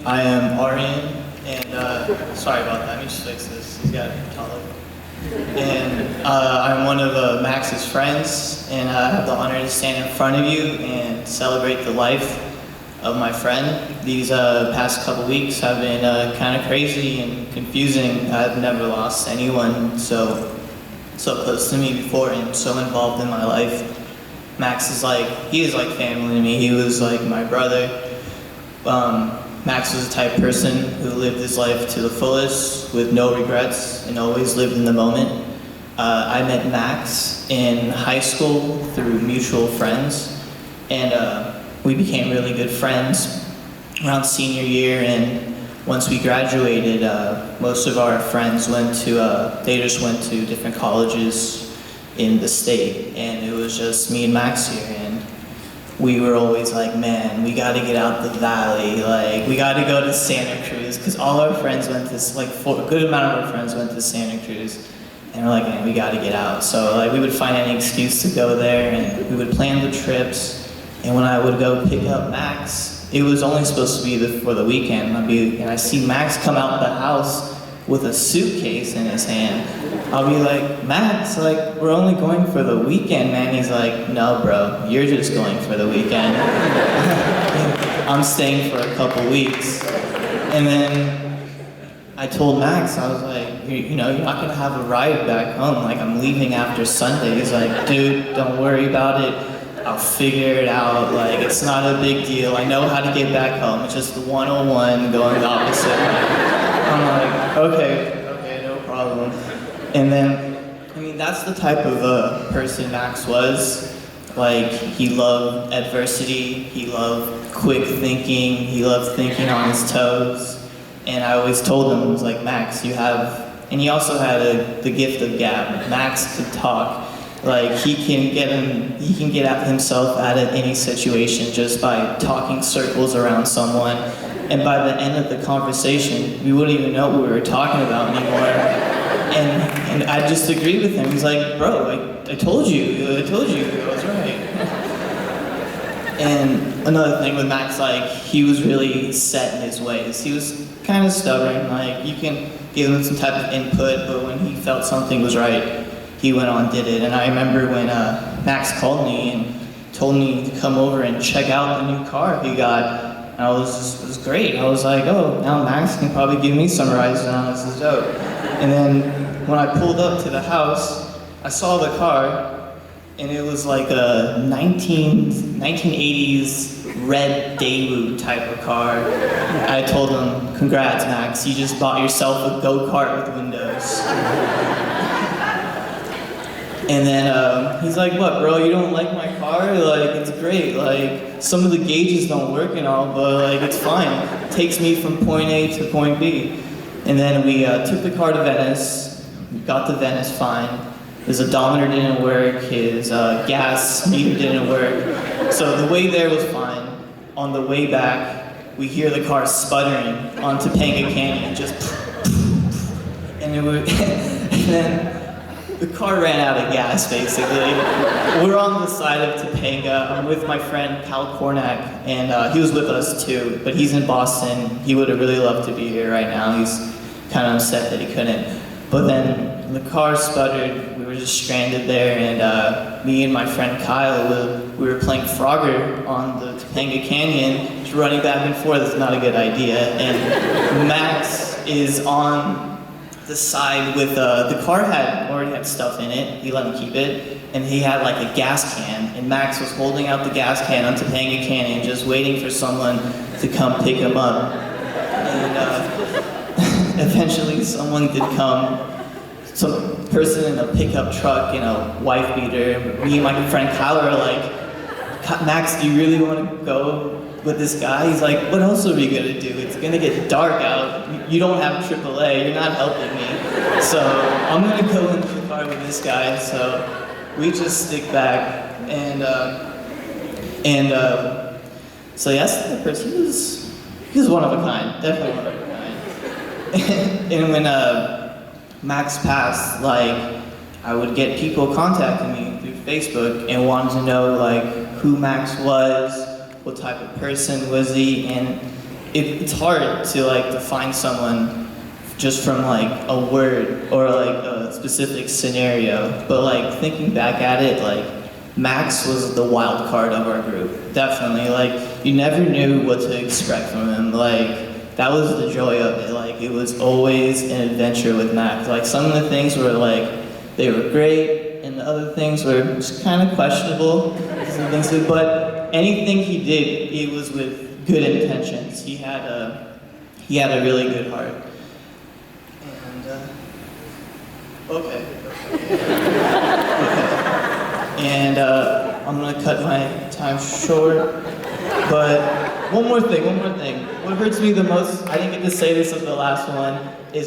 I am Arian, and sorry about that. Let me just fix this. He's got it taller. And I'm one of Max's friends, and I have the honor to stand in front of you and celebrate the life of my friend. These past couple weeks have been kind of crazy and confusing. I've never lost anyone so close to me before and so involved in my life. Max is he is like family to me. He was like my brother. Max was the type of person who lived his life to the fullest with no regrets and always lived in the moment. I met Max in high school through mutual friends, and we became really good friends around senior year. And once we graduated, most of our friends they just went to different colleges in the state, and it was just me and Max here. And we were always like, man, we gotta get out the valley, we gotta go to Santa Cruz, because all our friends went to, a good amount of our friends went to Santa Cruz, and we're like, man, we gotta get out. So we would find any excuse to go there, and we would plan the trips, and when I would go pick up Max, it was only supposed to be for the weekend, and I see Max come out the house with a suitcase in his hand. I'll be like, Max, we're only going for the weekend, man. He's like, no, bro, you're just going for the weekend. I'm staying for a couple weeks. And then I told Max, I was like, you're not gonna have a ride back home. I'm leaving after Sunday. He's like, dude, don't worry about it. I'll figure it out. It's not a big deal. I know how to get back home. It's just the 101 going the opposite way. I'm like, okay, no problem. And then, that's the type of person Max was. He loved adversity, he loved quick thinking, he loved thinking on his toes. And I always told him, I was like, Max, you have, and he also had the gift of gab. Max could talk. He can get at himself out of any situation just by talking circles around someone. And by the end of the conversation, we wouldn't even know what we were talking about anymore. And I just agreed with him. He's like, bro, I told you, I was right. And another thing with Max, he was really set in his ways. He was kind of stubborn. You can give him some type of input, but when he felt something was right, he went on and did it. And I remember when Max called me and told me to come over and check out the new car he got. And it was great. I was like, oh, now Max can probably give me some rides now. This is dope. And then when I pulled up to the house, I saw the car, and it was like a 1980s red Daewoo type of car. I told him, congrats, Max, you just bought yourself a go-kart with windows. And then he's like, what, bro, you don't like my car? It's great. Some of the gauges don't work and all, but it's fine. It takes me from point A to point B. And then we took the car to Venice. We got to Venice fine. His odometer didn't work. His gas meter didn't work. So the way there was fine. On the way back, we hear the car sputtering on Topanga Canyon, just and then the car ran out of gas, basically. We're on the side of Topanga. I'm with my friend, Cal Cornack, and he was with us too, but he's in Boston. He would have really loved to be here right now. He's kind of upset that he couldn't. But then the car sputtered. We were just stranded there, and me and my friend Kyle, we were playing Frogger on the Topanga Canyon, just running back and forth. It's not a good idea. And Max is on the side with, the car already had stuff in it. He let me keep it. And he had a gas can. And Max was holding out the gas can on Topanga Canyon, just waiting for someone to come pick him up. And eventually someone did come. Some person in a pickup truck, wife beater. Me and my friend Kyle are like, Max, do you really want to go with this guy? He's like, what else are we gonna do? It's gonna get dark out. You don't have AAA, you're not helping me. So I'm gonna go into the car with this guy. So we just stick back so yes, the person he was one of a kind, definitely one of a kind. And when Max passed, I would get people contacting me through Facebook and wanting to know who Max was, what type of person was he, and it's hard to like define someone just from like a word or like a specific scenario. But like thinking back at it, like Max was the wild card of our group. Definitely. Like you never knew what to expect from him. Like that was the joy of it. Like it was always an adventure with Max. Like some of the things were like they were great, and the other things were just kind of questionable. But anything he did, it was with good intentions. He had a really good heart. And okay. And I'm gonna cut my time short. But one more thing. What hurts me the most, I didn't get to say this at the last one, is